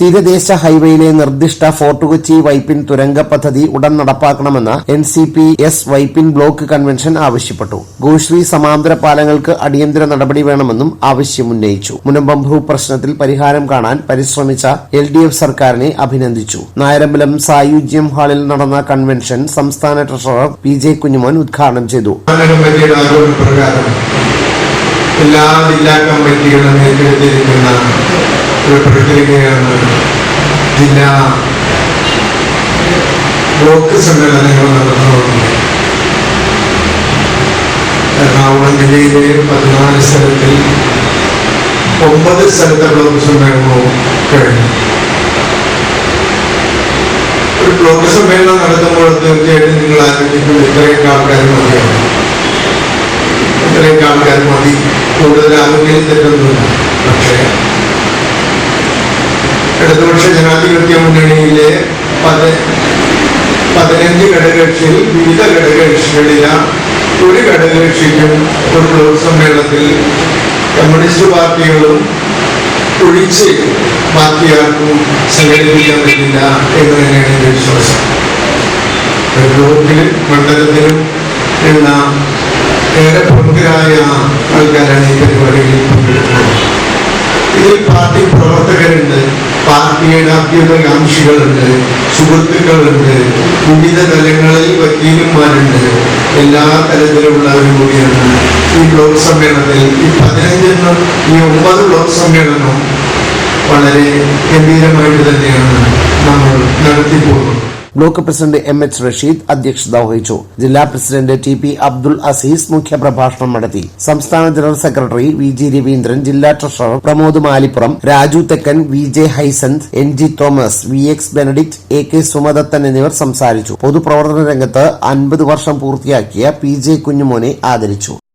തീരദേശ ഹൈവേയിലെ നിർദ്ദിഷ്ട ഫോർട്ട് കൊച്ചി വൈപ്പിൻ തുരങ്ക പദ്ധതി ഉടൻ നടപ്പാക്കണമെന്ന് NCP-S വൈപ്പിൻ ബ്ലോക്ക് കൺവെൻഷൻ ആവശ്യപ്പെട്ടു. ഗോശ്രീ സമാന്തര പാലങ്ങൾക്ക് അടിയന്തര നടപടി വേണമെന്നും ആവശ്യമുന്നയിച്ചു. മുനമ്പം ഭൂപ്രശ്നത്തിൽ പരിഹാരം കാണാൻ പരിശ്രമിച്ച LDF സർക്കാരിനെ അഭിനന്ദിച്ചു. നായരമ്പലം സായുജ്യം ഹാളിൽ നടന്ന കൺവെൻഷൻ സംസ്ഥാന ട്രഷറർ PJ കുഞ്ഞുമോൻ ഉദ്ഘാടനം ചെയ്തു. എല്ലാ ജില്ലാ കമ്മിറ്റികളും ഏറ്റെടുത്തിരിക്കുന്ന ഒരു പ്രക്രിയയാണ് ജില്ലാ ബ്ലോക്ക് സമ്മേളനങ്ങൾ നടന്നുകൊണ്ടിരിക്കുന്നത്. എറണാകുളം ജില്ലയിലെ 14 സ്ഥലത്തിൽ 9 സ്ഥലത്തെ ബ്ലോക്ക് സമ്മേളനവും കഴിഞ്ഞു. ഒരു ബ്ലോക്ക് സമ്മേളനം നടത്തുമ്പോൾ തീർച്ചയായിട്ടും നിങ്ങൾ ആലോചിക്കും ഇത്രയൊക്കെ ആൾക്കാർ മതിയാണ്, ഇത്രയൊക്കെ ആൾക്കാർ മതി, കൂടുതൽ ആരോഗ്യം തെറ്റൊന്നുമില്ല. പക്ഷേ ഇടതുപക്ഷ ജനാധിപത്യ മുന്നണിയിലെ 15 ഘടകകക്ഷിയിൽ വിവിധ ഘടകകക്ഷികളില ഒരു ഘടകകക്ഷിക്കും ഒരു ബ്ലോക്ക് സമ്മേളനത്തിൽ കമ്മ്യൂണിസ്റ്റ് പാർട്ടികളും ഒഴിച്ച് ബാക്കി ആർക്കും സംഘടിപ്പിക്കാൻ പറ്റില്ല എന്ന് തന്നെയാണ് എൻ്റെ വിശ്വാസം. ബ്ലോക്കിലും മണ്ഡലത്തിലും ഉള്ള ഏറെ പ്രമുഖരായ ആൾക്കാരാണ് ഈ പരിപാടികളിൽ പങ്കെടുക്കുന്നത്. ഇതിൽ പാർട്ടി പ്രവർത്തകരുണ്ട്, പാർട്ടിയുടെ അഭ്യുതകാംക്ഷികളുണ്ട്, സുഹൃത്തുക്കളുണ്ട്, വിവിധ തലങ്ങളിൽ വക്കീലന്മാരുണ്ട്. എല്ലാ തലത്തിലുള്ളവരും കൂടിയാണ് ഈ ബ്ലോക്ക് സമ്മേളനത്തിൽ. ഈ 15 ഈ 9 ബ്ലോക്ക് സമ്മേളനവും വളരെ ഗംഭീരമായിട്ട് തന്നെയാണ് നമ്മൾ നടത്തിപ്പോകുന്നത്. ബ്ലോക്ക് പ്രസിഡന്റ് MH റഷീദ് അധ്യക്ഷത വഹിച്ചു. ജില്ലാ പ്രസിഡന്റ് TP അബ്ദുൾ അസീസ് മുഖ്യപ്രഭാഷണം നടത്തി. സംസ്ഥാന ജനറൽ സെക്രട്ടറി VG രവീന്ദ്രൻ, ജില്ലാ ട്രഷറർ പ്രമോദ് മാലിപ്പുറം, രാജു തെക്കൻ, VJ ഹൈസൻസ്, NG Thomas, VX Benedict, AK സുമദത്തൻ എന്നിവർ സംസാരിച്ചു. പൊതുപ്രവർത്തന രംഗത്ത് 50 വർഷം പൂർത്തിയാക്കിയ PJ കുഞ്ഞുമോനെ ആദരിച്ചു.